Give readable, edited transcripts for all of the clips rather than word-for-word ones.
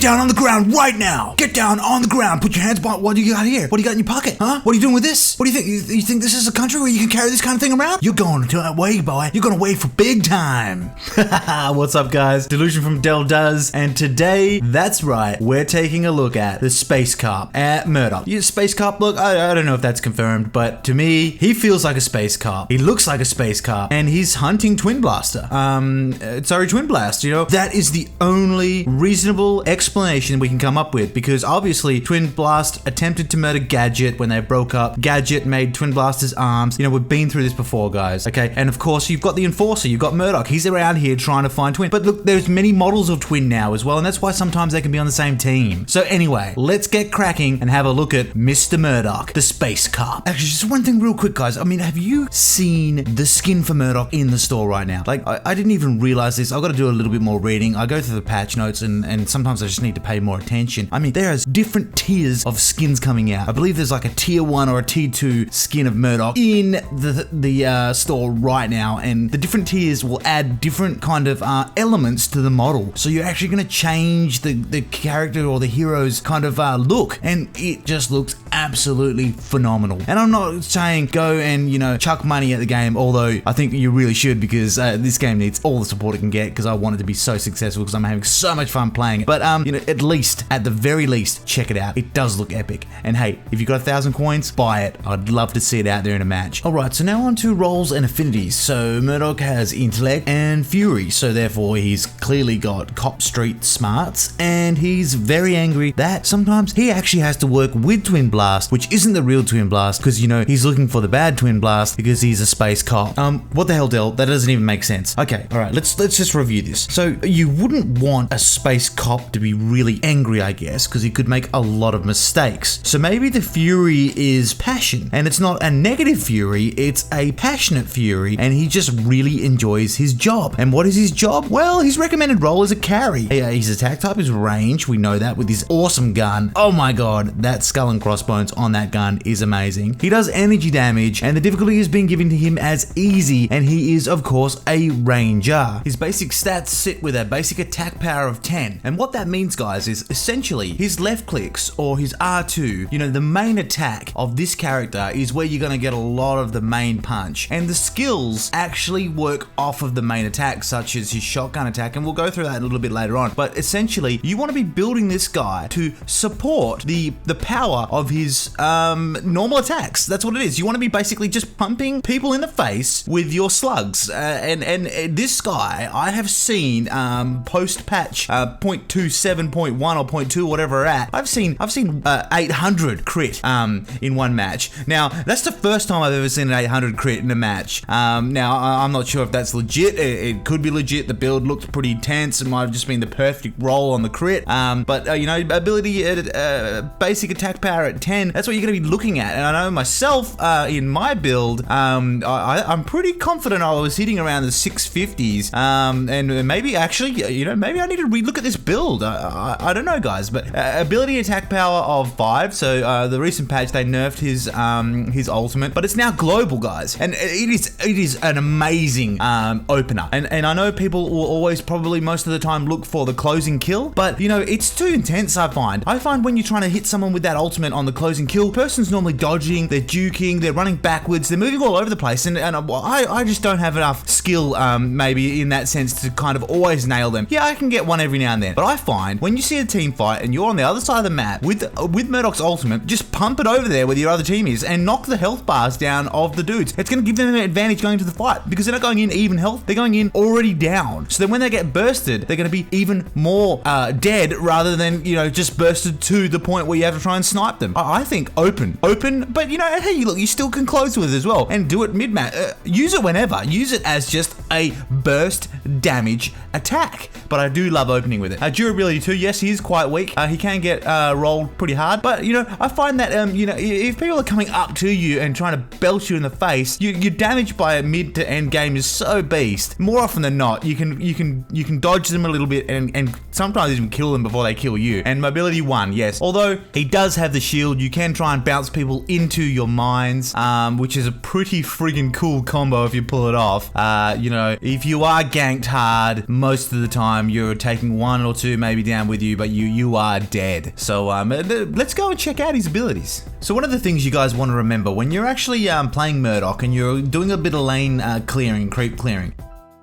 down on the ground right now. Get down on the ground. Put your hands behind. What do you got here? What do you got in your pocket? Huh? What are you doing with this? What do you think? You think this is a country where you can carry this kind of thing around? You're going to away, boy. You're going away for big time. What's up, guys? Delusion from Del does, and today, that's right, we're taking a look at the Space Cop at Murdock. Space Cop, look, I don't know if that's confirmed, but to me, he feels like a space cop. He looks like a space cop, and he's hunting Twin Blaster. Twin Blast, you know? That is the only reasonable explanation we can come up with, because obviously, Twin Blast attempted to murder Gadget when they broke up. Gadget made Twin Blaster's arms. You know, we've been through this before, guys, okay? And of course, you've got the Enforcer, you've got Murdock. He's around here trying to find Twin. But look, there's many models of Twin now as well, and that's why sometimes they can be on the same team. So anyway, let's get cracking and have a look at Mr. Murdock, the Space Cop. Actually, just one thing real quick, guys. I mean, have you seen the skin for Murdock in the store right now? Like, I didn't even realize this. I've got to do a little bit more reading. I go through the patch notes, and sometimes I just need to pay more attention. I mean, there's different tiers of skins coming out. I believe there's like a tier 1 or a tier 2 skin of Murdock in the store right now, and the different tiers will add different kind of elements to the model. So you're actually going to change the character or the hero's kind of look, and it just looks absolutely phenomenal. And I'm not saying go and, you know, chuck money at the game, although I think you really should, because this game needs all the support it can get, because I want it to be so successful, because I'm having so much fun playing it. But you know, at the very least, check it out. It does look epic. And hey, if you've got 1,000 coins, buy it. I'd love to see it out there in a match. Alright, so now on to roles and affinities. So Murdock has intellect and fury, so therefore he's clearly got cop street smarts, and he's very angry that sometimes he actually has to work with Twin Blast, which isn't the real Twin Blast, because, you know, he's looking for the bad Twin Blast because he's a space cop. What the hell, Del? That doesn't even make sense. Okay, alright, let's just review this. So you wouldn't want a space cop to be really angry, I guess, because he could make a lot of mistakes. So maybe the fury is passion, and it's not a negative fury, it's a passionate fury, and he just really enjoys his job. And what is his job? Well, his recommended role is a carry. His attack type is range, we know that, with his awesome gun. Oh my god, that skull and crossbones on that gun is amazing. He does energy damage, and the difficulty is being given to him as easy, and he is, of course, a ranger. His basic stats sit with a basic attack power of 10, and what that means, guys, is essentially his left clicks, or his R2, you know, the main attack of this character is where you're going to get a lot of the main punch, and the skills actually work off of the main attack, such as his shotgun attack, and we'll go through that a little bit later on. But essentially, you want to be building this guy to support the power of his normal attacks. That's what it is. You want to be basically just pumping people in the face with your slugs, and this guy I have seen post patch 0.27.1 or 0.2, whatever we're at. I've seen 800 crit in one match. Now that's the first time I've ever seen an 800 crit in a match. Now I'm not sure if that's legit. It could be legit. The build looked pretty intense. It might have just been the perfect roll on the crit. But you know, ability basic attack power at 10. That's what you're going to be looking at. And I know myself in my build, I'm pretty confident I was hitting around the 650s. And maybe actually, you know, maybe I need to relook at this build. I don't know, guys. But ability attack power of 5. So the recent patch they nerfed his ultimate, but it's now global, guys. And it is an amazing opener. And I know people will always probably most of the time look for the closing kill, but you know, it's too intense. I find when you're trying to hit someone with that ultimate on the closing kill, person's normally dodging, they're juking, they're running backwards, they're moving all over the place, and I just don't have enough skill maybe in that sense to kind of always nail them. Yeah, I can get one every now and then, but I find when you see a team fight and you're on the other side of the map with Murdock's ultimate, just pump it over there where your other team is and knock the health bars down of the dudes. It's going to give them an advantage going to the fight, because they're not going in even health, they're going in already down. So then when they get bursted, they're going to be even more dead, rather than, you know, just bursted to the point where you have to try and snipe them. I think open, but you know, hey, look, you still can close with it as well, and do it mid-match. Use it whenever. Use it as just a burst damage attack. But I do love opening with it. Durability too, yes, he is quite weak. He can get rolled pretty hard, but you know, I find that you know, if people are coming up to you and trying to belt you in the face, your damage by mid to end game is so beast. More often than not, you can dodge them a little bit and sometimes even kill them before they kill you. And mobility 1, yes. Although he does have the shield, you can try and bounce people into your mines, which is a pretty friggin' cool combo if you pull it off. You know, if you are ganked hard, most of the time you're taking 1 or 2 maybe down with you, but you are dead. So let's go and check out his abilities. So one of the things you guys want to remember when you're actually playing Murdock and you're doing a bit of lane clearing, creep clearing,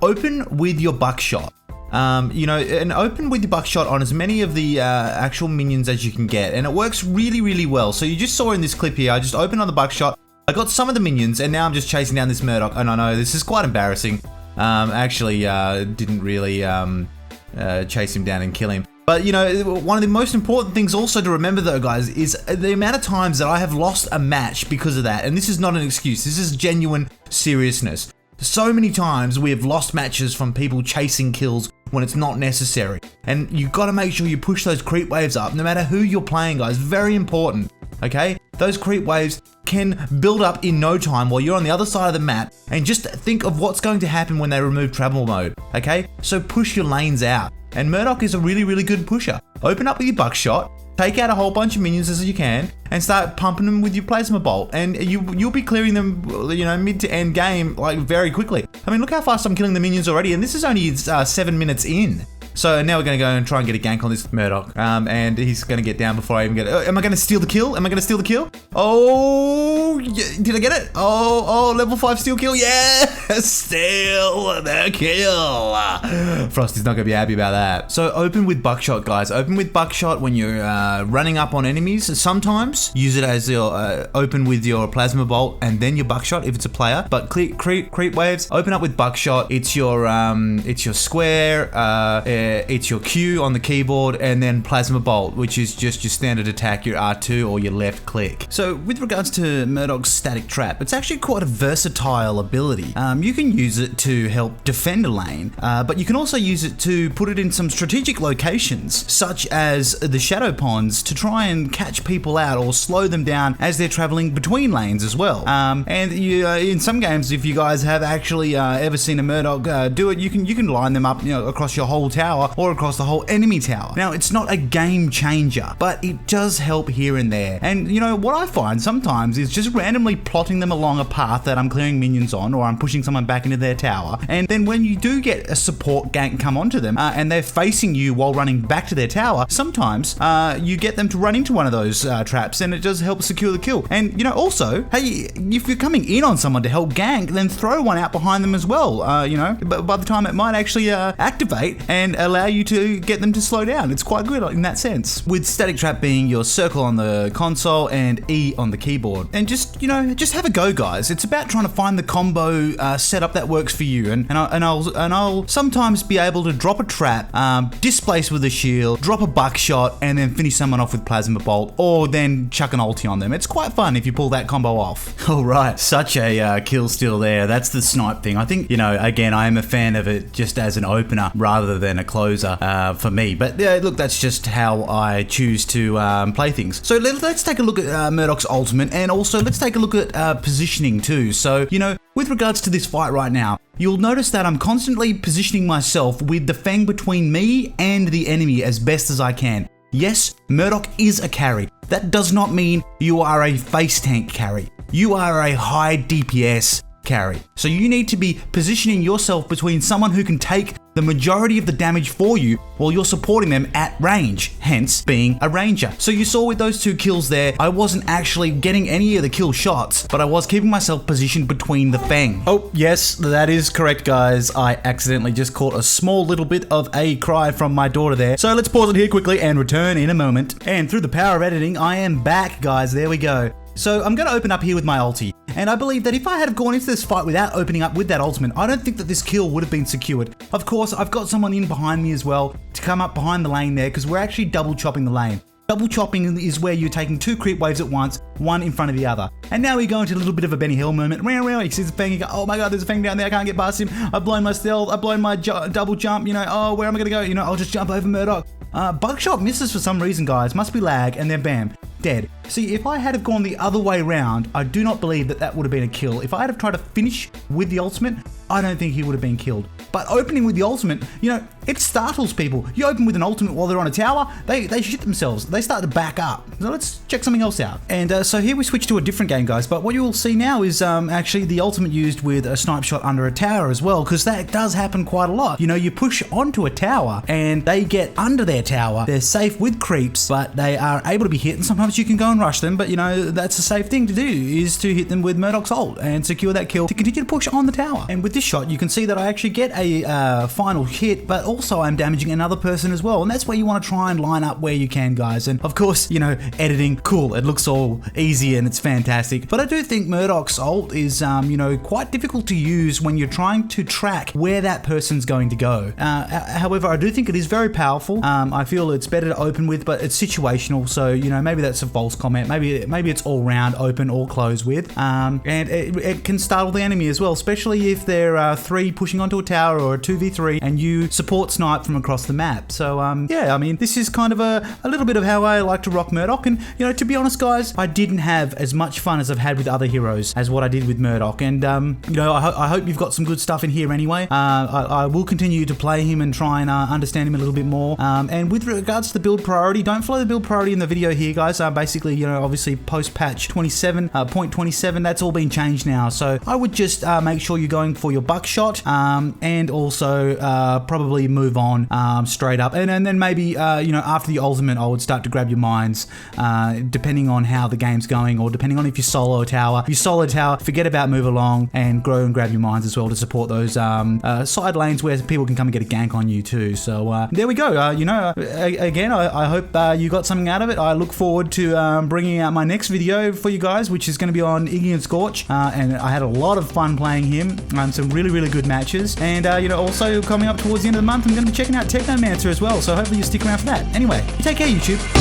open with your buckshot. And open with your buckshot on as many of the actual minions as you can get, and it works really, really well. So you just saw in this clip here, I just opened on the buckshot, I got some of the minions, and now I'm just chasing down this Murdock, and I know this is quite embarrassing. Actually, didn't really chase him down and kill him. But, one of the most important things also to remember though, guys, is the amount of times that I have lost a match because of that. And this is not an excuse, this is genuine seriousness. So many times we have lost matches from people chasing kills when it's not necessary. And you've got to make sure you push those creep waves up, no matter who you're playing, guys. Very important, okay? Those creep waves can build up in no time while you're on the other side of the map, and just think of what's going to happen when they remove travel mode, okay? So push your lanes out. And Murdock is a really, really good pusher. Open up with your buckshot, take out a whole bunch of minions as you can, and start pumping them with your plasma bolt, and you'll be clearing them, mid to end game like very quickly. I mean, look how fast I'm killing the minions already, and this is only 7 minutes in. So now we're going to go and try and get a gank on this Murdock, and he's going to get down before I even get it. Am I going to steal the kill? Oh, yeah, did I get it? Oh, level 5 steal kill. Yeah, steal the kill. Frosty's not going to be happy about that. So open with buckshot, guys. Open with buckshot when you're running up on enemies. Sometimes use it as your open with your plasma bolt and then your buckshot if it's a player. But creep waves, open up with buckshot. It's your square. It's your Q on the keyboard, and then plasma bolt, which is just your standard attack, your R2 or your left click. So with regards to Murdock's static trap, it's actually quite a versatile ability. You can use it to help defend a lane, but you can also use it to put it in some strategic locations, such as the shadow ponds, to try and catch people out or slow them down as they're traveling between lanes as well. And you, in some games, if you guys have actually ever seen a Murdock do it, you can line them up, across your whole tower or across the whole enemy tower. Now, it's not a game changer, but it does help here and there. And what I find sometimes is just randomly plotting them along a path that I'm clearing minions on, or I'm pushing someone back into their tower. And then when you do get a support gank come onto them, and they're facing you while running back to their tower, sometimes you get them to run into one of those traps, and it does help secure the kill. And also, hey, if you're coming in on someone to help gank, then throw one out behind them as well. But by the time it might actually activate and allow you to get them to slow down. It's quite good in that sense. With static trap being your circle on the console and E on the keyboard. And just have a go, guys. It's about trying to find the combo setup that works for you. And I'll sometimes be able to drop a trap, displace with a shield, drop a buckshot, and then finish someone off with plasma bolt, or then chuck an ulti on them. It's quite fun if you pull that combo off. All right, such a kill steal there. That's the snipe thing. I think, again, I am a fan of it just as an opener rather than a closer for me. But look, that's just how I choose to play things. So let's take a look at Murdock's ultimate, and also let's take a look at positioning too. So, with regards to this fight right now, you'll notice that I'm constantly positioning myself with the fang between me and the enemy as best as I can. Yes, Murdock is a carry. That does not mean you are a face tank carry. You are a high DPS carry. So you need to be positioning yourself between someone who can take the majority of the damage for you while you're supporting them at range, hence being a ranger. So you saw with those two kills there, I wasn't actually getting any of the kill shots, but I was keeping myself positioned between the fang. Oh, yes, that is correct, guys. I accidentally just caught a small little bit of a cry from my daughter there. So let's pause it here quickly and return in a moment. And through the power of editing, I am back, guys. There we go. So I'm going to open up here with my ulti, and I believe that if I had gone into this fight without opening up with that ultimate, I don't think that this kill would have been secured. Of course, I've got someone in behind me as well to come up behind the lane there, because we're actually double chopping the lane. Double chopping is where you're taking two creep waves at once, one in front of the other. And now we go into a little bit of a Benny Hill moment. He sees the fang, you go, oh my god, there's a fang down there, I can't get past him. I've blown my stealth, I've blown my double jump, oh, where am I gonna go? I'll just jump over Murdock. Buckshot misses for some reason, guys. Must be lag, and then bam, dead. See, if I had have gone the other way round, I do not believe that would have been a kill. If I had have tried to finish with the ultimate, I don't think he would have been killed. But opening with the ultimate, you know, it startles people. You open with an ultimate while they're on a tower, they shit themselves. They start to back up. So let's check something else out. And so here we switch to a different game, guys. But what you will see now is actually the ultimate used with a snipe shot under a tower as well, because that does happen quite a lot. You know, you push onto a tower and they get under their tower. They're safe with creeps, but they are able to be hit. And sometimes you can go and rush them, but you know, that's a safe thing to do, is to hit them with Murdock's ult and secure that kill to continue to push on the tower. And with this shot, you can see that I actually get a final hit, but also I'm damaging another person as well. And that's where you want to try and line up where you can, guys. And of course, you know, editing, cool. It looks all easy and it's fantastic. But I do think Murdock's ult is, you know, quite difficult to use when you're trying to track where that person's going to go. However, I do think it is very powerful. I feel it's better to open with, but it's situational. So, you know, maybe that's a false comment. Maybe it's all round, open or close with. And it can startle the enemy as well, especially if they're 3 pushing onto a tower or a 2v3 and you support snipe from across the map. So, yeah, I mean, this is kind of a little bit of how I like to rock Murdock. And, you know, to be honest, guys, I didn't have as much fun as I've had with other heroes as what I did with Murdock. And, you know, I hope you've got some good stuff in here anyway. I will continue to play him and try and understand him a little bit more. And with regards to the build priority, don't follow the build priority in the video here, guys. Basically, you know, obviously post-patch 27.27, that's all been changed now. So I would just make sure you're going for your buckshot and also probably move on straight up. And then maybe, you know, after the ultimate, I would start to grab your mines, depending on how the game's going or depending on if you solo a tower. If you solo a tower, forget about move along and grow and grab your mines as well to support those side lanes where people can come and get a gank on you too. So there we go. You know, again, I hope you got something out of it. I look forward to bringing out my next video for you guys, which is going to be on Iggy and Scorch. And I had a lot of fun playing him. Some really, really good matches. And, you know, also coming up towards the end of the month, I'm going to be checking out Technomancer as well. So hopefully you stick around for that. Anyway, take care, YouTube.